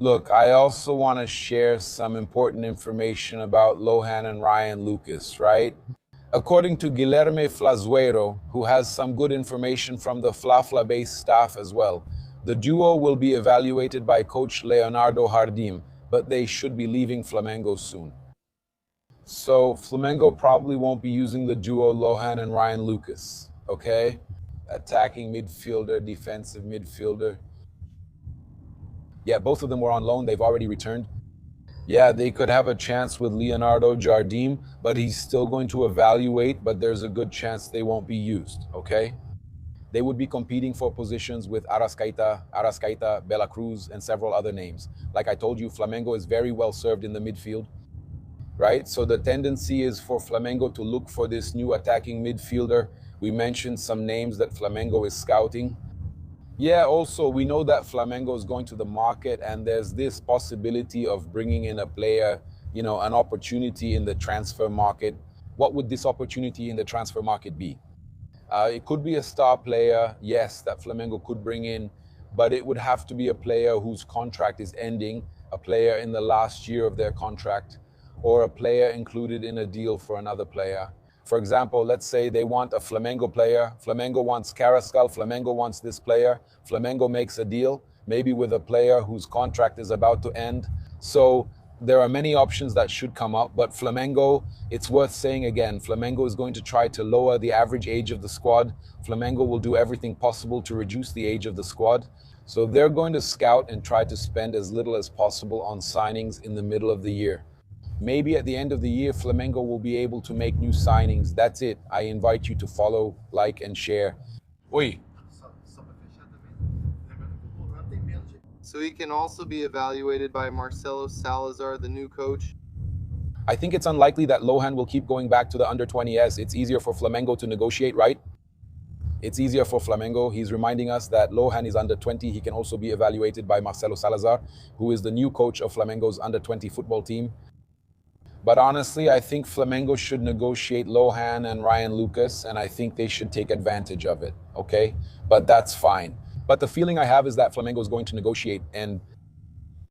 Look, I also want to share some important information about Lohan and Ryan Lucas, right? According to Guilherme Flazuero, who has some good information from the Fla-Fla-based staff as well, the duo will be evaluated by coach Leonardo Jardim, but they should be leaving Flamengo soon. So Flamengo probably won't be using the duo Lohan and Ryan Lucas, okay? Attacking midfielder, defensive midfielder. Yeah, both of them were on loan. They've already returned. Yeah, they could have a chance with Leonardo Jardim, but he's still going to evaluate, but there's a good chance they won't be used, okay? They would be competing for positions with Arrascaeta, Bela Cruz, and several other names. Like I told you, Flamengo is very well served in the midfield, right? So the tendency is for Flamengo to look for this new attacking midfielder. We mentioned some names that Flamengo is scouting. Yeah, also, we know that Flamengo is going to the market and there's this possibility of bringing in a player, an opportunity in the transfer market. What would this opportunity in the transfer market be? It could be a star player, yes, that Flamengo could bring in, but it would have to be a player whose contract is ending, a player in the last year of their contract, or a player included in a deal for another player. For example, let's say they want a Flamengo player. Flamengo wants Carrascal. Flamengo wants this player. Flamengo makes a deal, maybe with a player whose contract is about to end. So there are many options that should come up, but Flamengo, it's worth saying again, Flamengo is going to try to lower the average age of the squad. Flamengo will do everything possible to reduce the age of the squad. So they're going to scout and try to spend as little as possible on signings in the middle of the year. Maybe at the end of the year, Flamengo will be able to make new signings. That's it. I invite you to follow, like, and share. Oi. So he can also be evaluated by Marcelo Salazar, the new coach. I think it's unlikely that Lohan will keep going back to the under-20s. It's easier for Flamengo to negotiate, right? It's easier for Flamengo. He's reminding us that Lohan is under 20. He can also be evaluated by Marcelo Salazar, who is the new coach of Flamengo's under-20 football team. But honestly, I think Flamengo should negotiate Lohan and Ryan Lucas, and I think they should take advantage of it, okay? But that's fine. But the feeling I have is that Flamengo is going to negotiate, and